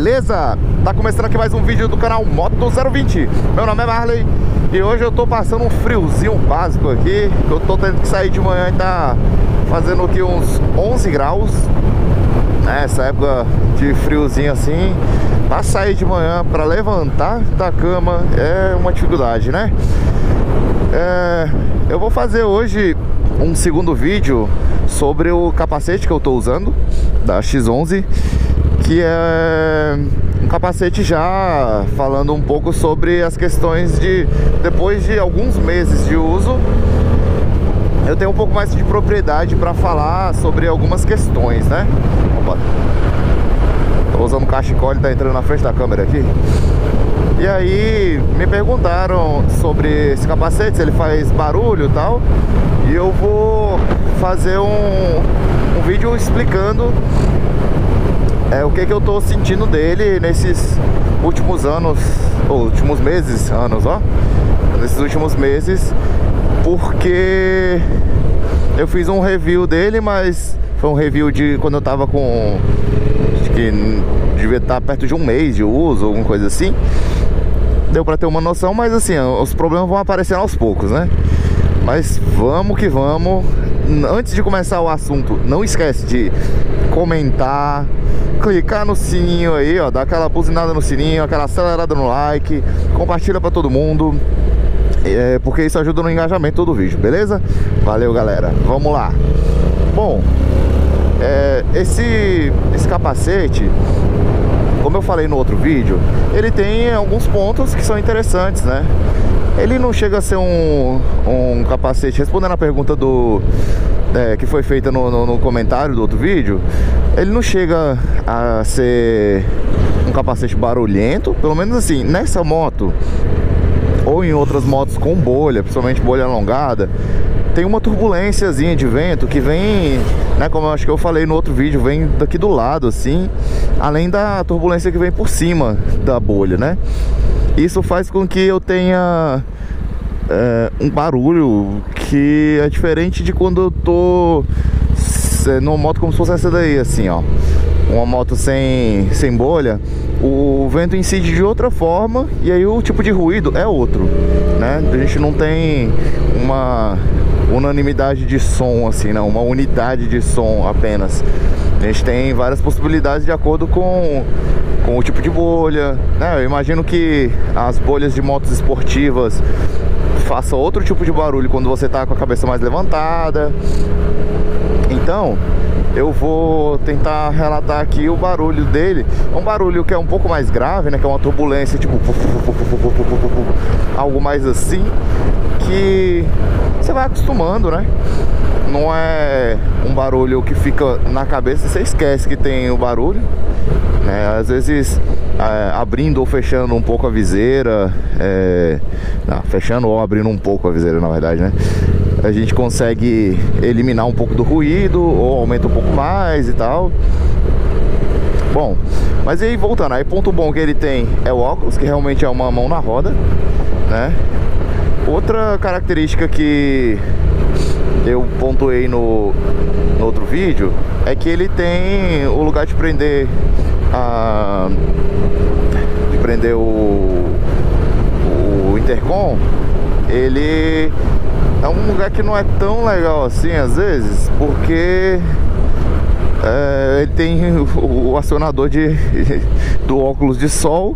beleza? Tá começando aqui mais um vídeo do canal Moto 020. Meu nome é Marley e hoje eu tô passando um friozinho básico aqui. Eu tô tendo que sair de manhã e tá fazendo aqui uns 11 graus. Essa época de friozinho assim, pra sair de manhã, pra levantar da cama é uma dificuldade, né? Eu vou fazer hoje um segundo vídeo sobre o capacete que eu tô usando, da X11, que é um capacete já falando um pouco sobre as questões de... Depois de alguns meses de uso, eu tenho um pouco mais de propriedade para falar sobre algumas questões, né? Opa, tô usando um cachecol, ele tá entrando na frente da câmera aqui. E aí me perguntaram sobre esse capacete, se ele faz barulho e tal. E eu vou fazer um vídeo explicando o que eu tô sentindo dele nesses últimos anos, ou últimos meses, nesses últimos meses, porque eu fiz um review dele, mas foi um review de quando eu tava com, acho que devia estar perto de um mês de uso, alguma coisa assim. Deu pra ter uma noção, mas assim, os problemas vão aparecendo aos poucos, né? Mas vamos que vamos. Antes de começar o assunto, não esquece de comentar, clicar no sininho aí, ó, dar aquela buzinada no sininho, aquela acelerada no like, compartilha pra todo mundo, porque isso ajuda no engajamento do vídeo, beleza? Valeu, galera, vamos lá. Bom, esse capacete, como eu falei no outro vídeo, ele tem alguns pontos que são interessantes, né? Ele não chega a ser um capacete, respondendo a pergunta que foi feita no comentário do outro vídeo, ele não chega a ser um capacete barulhento, pelo menos assim, nessa moto, ou em outras motos com bolha, principalmente bolha alongada, tem uma turbulênciazinha de vento que vem, né, como eu acho que eu falei no outro vídeo, vem daqui do lado assim, além da turbulência que vem por cima da bolha, né? Isso faz com que eu tenha um barulho que é diferente de quando eu tô numa moto como se fosse essa daí, assim, ó. Uma moto sem bolha, o vento incide de outra forma e aí o tipo de ruído é outro, né? A gente não tem uma unanimidade de som, assim, não, uma unidade de som apenas. A gente tem várias possibilidades de acordo com o tipo de bolha, né? Eu imagino que as bolhas de motos esportivas façam outro tipo de barulho quando você tá com a cabeça mais levantada. Então eu vou tentar relatar aqui o barulho dele. É um barulho que é um pouco mais grave, né? Que é uma turbulência, tipo algo mais assim, que você vai acostumando, né? Não é um barulho que fica na cabeça e você esquece que tem o barulho, né? Às vezes abrindo ou fechando um pouco a viseira, fechando ou abrindo um pouco a viseira, na verdade, né? A gente consegue eliminar um pouco do ruído ou aumenta um pouco mais e tal. Bom, mas aí voltando, aí ponto bom que ele tem é o óculos, que realmente é uma mão na roda, né? Outra característica que eu pontuei no outro vídeo é que ele tem o lugar de prender o intercom. Ele é um lugar que não é tão legal assim às vezes, porque ele tem o acionador do óculos de sol,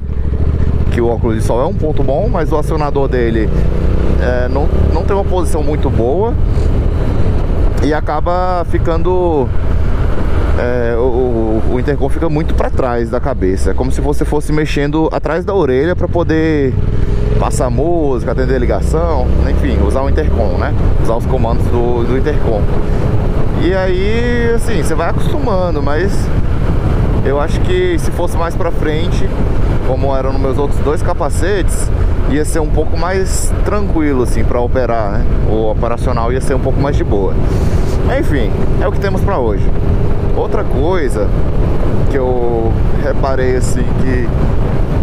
que o óculos de sol é um ponto bom, mas o acionador dele não tem uma posição muito boa e acaba ficando... o intercom fica muito para trás da cabeça. É como se você fosse mexendo atrás da orelha para poder passar música, atender ligação, enfim, usar o intercom, né? Usar os comandos do intercom. E aí, assim, você vai acostumando, mas eu acho que se fosse mais pra frente, como eram nos meus outros dois capacetes, ia ser um pouco mais tranquilo, assim, pra operar, né? O operacional ia ser um pouco mais de boa. Enfim, é o que temos pra hoje. Outra coisa que eu reparei, assim, que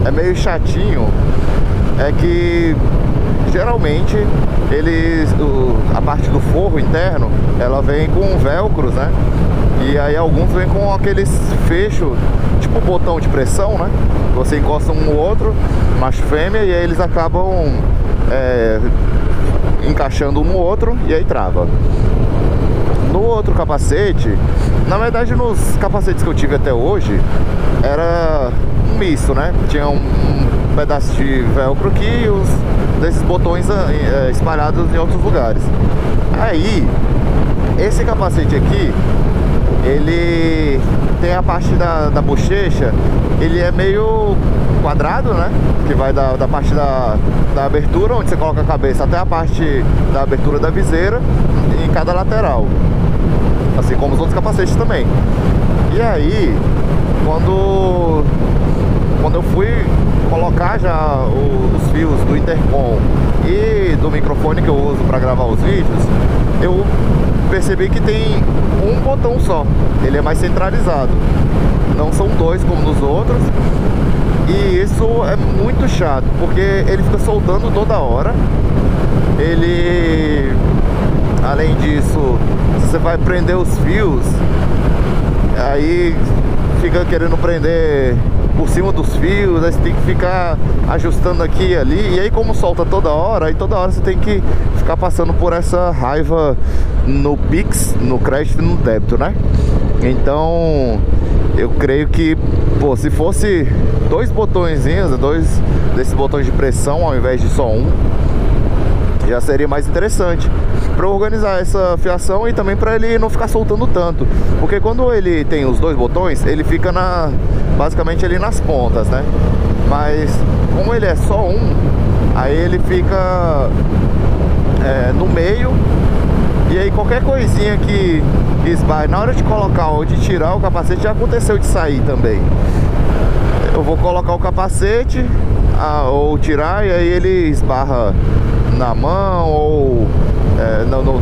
é meio chatinho, é que geralmente a parte do forro interno, ela vem com velcros, né? E aí alguns vêm com aqueles fechos, tipo botão de pressão, né? Você encosta um no outro, macho e fêmea, e aí eles acabam encaixando um no outro e aí trava. No outro capacete, na verdade nos capacetes que eu tive até hoje, era um misto, né? Tinha um pedaço de velcro aqui e desses botões espalhados em outros lugares. Aí, esse capacete aqui, ele tem a parte da bochecha, ele é meio quadrado, né? Que vai da parte da abertura, onde você coloca a cabeça, até a parte da abertura da viseira, em cada lateral, assim como os outros capacetes também. E aí, quando eu fui colocar já os fios do intercom e do microfone que eu uso para gravar os vídeos, eu percebi que tem um botão só, ele é mais centralizado, não são dois como nos outros. E isso é muito chato, porque ele fica soltando toda hora. Ele, além disso, você vai prender os fios, aí fica querendo prender por cima dos fios, aí você tem que ficar ajustando aqui e ali. E aí como solta toda hora, aí toda hora você tem que ficar passando por essa raiva no Pix, no crédito e no débito, né? Então eu creio que, pô, se fosse dois botõezinhos, dois desses botões de pressão ao invés de só um, já seria mais interessante para organizar essa fiação e também para ele não ficar soltando tanto, porque quando ele tem os dois botões, ele fica basicamente ali nas pontas, né? Mas como ele é só um, aí ele fica no meio, e aí qualquer coisinha que esbarre na hora de colocar ou de tirar o capacete, já aconteceu de sair também. Eu vou colocar o capacete ou tirar, e aí ele esbarra na mão ou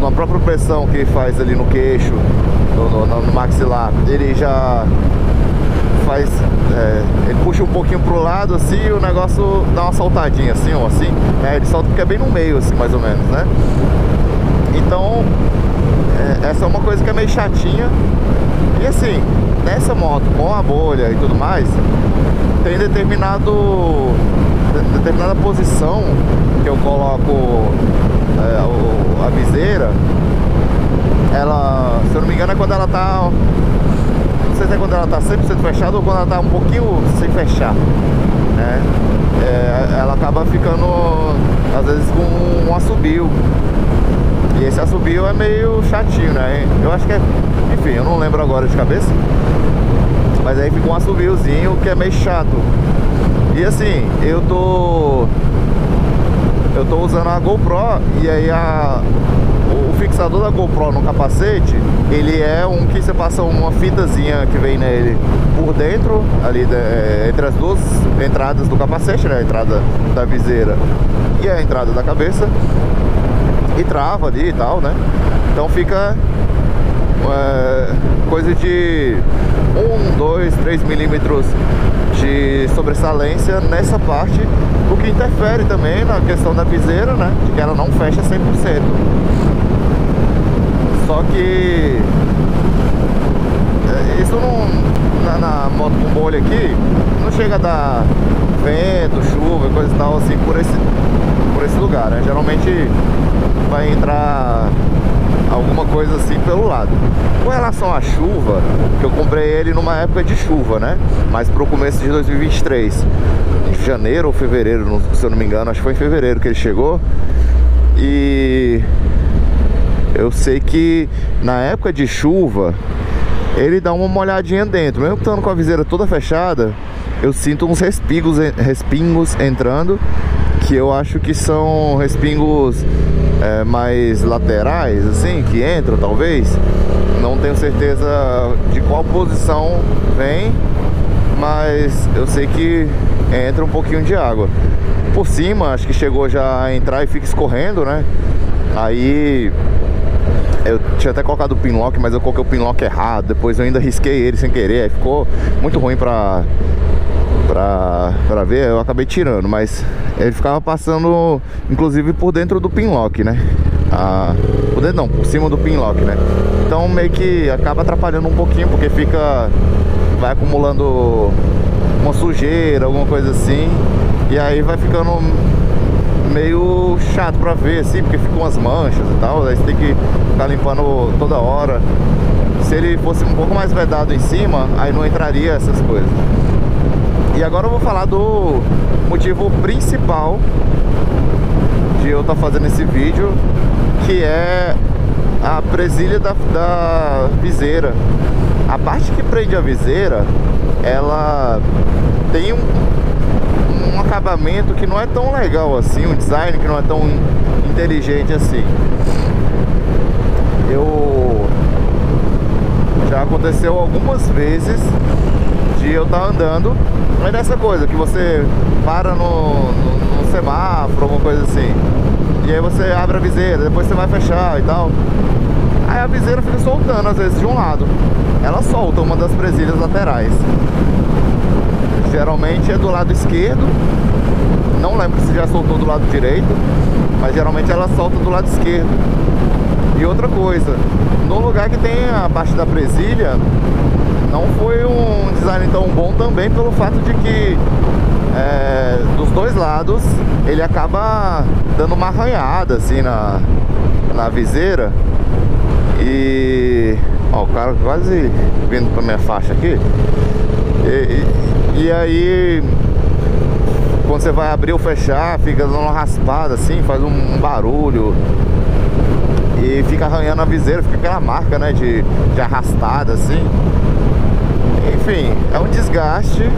na própria pressão que faz ali no queixo, no maxilar. Ele já faz, ele puxa um pouquinho pro lado assim, e o negócio dá uma saltadinha assim, ou assim, ele solta porque é bem no meio assim, mais ou menos, né? Então essa é uma coisa que é meio chatinha. E assim, nessa moto com a bolha e tudo mais, tem determinada posição que eu coloco a viseira. Ela, se eu não me engano, é quando ela tá, não sei se é quando ela tá 100% fechada ou quando ela tá um pouquinho sem fechar, né? Ela acaba ficando às vezes com um assobio, e esse assobio é meio chatinho, né? Eu acho que enfim, eu não lembro agora de cabeça, mas aí fica um assobiozinho que é meio chato. E assim, eu tô usando a GoPro, e aí o fixador da GoPro no capacete, ele é um que você passa uma fitazinha que vem nele por dentro, ali entre as duas entradas do capacete, né? A entrada da viseira e a entrada da cabeça, e trava ali e tal, né? Então fica coisa de 1, 2, 3 milímetros de sobressalência nessa parte, o que interfere também na questão da viseira, né? De que ela não fecha 100%. Só que isso não, na moto com bolha aqui, não chega a dar vento, chuva e coisa e tal assim por esse lugar, né? Geralmente vai entrar alguma coisa assim pelo lado. Com relação à chuva, que eu comprei ele numa época de chuva, né? Mas pro começo de 2023, em janeiro ou fevereiro, se eu não me engano, acho que foi em fevereiro que ele chegou. E eu sei que na época de chuva ele dá uma molhadinha dentro, mesmo estando com a viseira toda fechada. Eu sinto uns respingos entrando, que eu acho que são respingos mais laterais, assim, que entram talvez. Não tenho certeza de qual posição vem, mas eu sei que entra um pouquinho de água por cima. Acho que chegou já a entrar e fica escorrendo, né? Aí eu tinha até colocado o pinlock, mas eu coloquei o pinlock errado. Depois eu ainda risquei ele sem querer, aí ficou muito ruim pra pra ver, eu acabei tirando, mas ele ficava passando, inclusive, por dentro do pinlock, né? Por dentro não, por cima do pinlock, né? Então meio que acaba atrapalhando um pouquinho, porque vai acumulando uma sujeira, alguma coisa assim, e aí vai ficando meio chato pra ver, assim, porque ficam umas manchas e tal, aí você tem que ficar limpando toda hora. Se ele fosse um pouco mais vedado em cima, aí não entraria essas coisas. E agora eu vou falar do motivo principal de eu estar fazendo esse vídeo, que é a presilha da viseira. A parte que prende a viseira, ela tem um acabamento que não é tão legal assim, um design que não é tão inteligente assim. Já aconteceu algumas vezes de eu estar andando, mas dessa coisa que você para no semáforo, alguma coisa assim, e aí você abre a viseira, depois você vai fechar e tal, aí a viseira fica soltando às vezes de um lado, ela solta uma das presilhas laterais, geralmente é do lado esquerdo, não lembro se já soltou do lado direito, mas geralmente ela solta do lado esquerdo. E outra coisa, no lugar que tem a parte da presilha, não foi um design tão bom também, pelo fato de que dos dois lados ele acaba dando uma arranhada assim na viseira. E ó, o cara quase vindo pra minha faixa aqui. E aí quando você vai abrir ou fechar, fica dando uma raspada assim, faz um barulho e fica arranhando a viseira, fica aquela marca, né, de arrastada assim. Enfim, é um desgaste.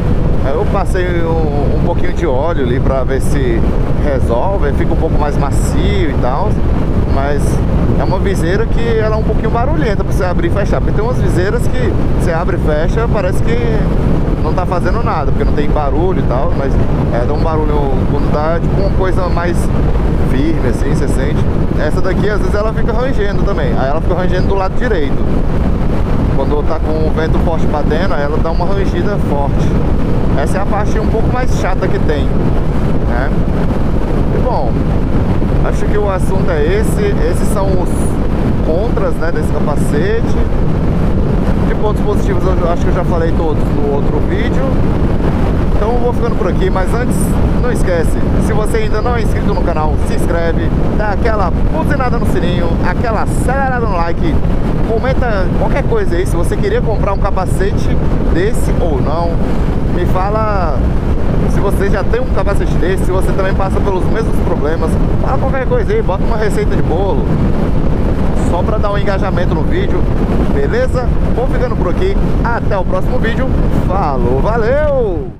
Eu passei um pouquinho de óleo ali pra ver se resolve, fica um pouco mais macio e tal. Mas é uma viseira que ela é um pouquinho barulhenta pra você abrir e fechar, porque tem umas viseiras que você abre e fecha, parece que não tá fazendo nada, porque não tem barulho e tal, mas dá um barulho quando dá tipo uma coisa mais firme assim, você sente. Essa daqui às vezes ela fica rangendo também, aí ela fica rangendo do lado direito. Quando tá com o vento forte batendo, ela dá uma rangida forte. Essa é a parte um pouco mais chata que tem, né? E bom, acho que o assunto é esse. Esses são os contras, né, desse capacete. De pontos positivos eu acho que eu já falei todos no outro vídeo. Então eu vou ficando por aqui, mas antes, não esquece, se você ainda não é inscrito no canal, se inscreve, dá aquela buzinada no sininho, aquela acelerada no like, comenta qualquer coisa aí, se você queria comprar um capacete desse ou não, me fala se você já tem um capacete desse, se você também passa pelos mesmos problemas, fala qualquer coisa aí, bota uma receita de bolo, só pra dar um engajamento no vídeo, beleza? Vou ficando por aqui, até o próximo vídeo, falou, valeu!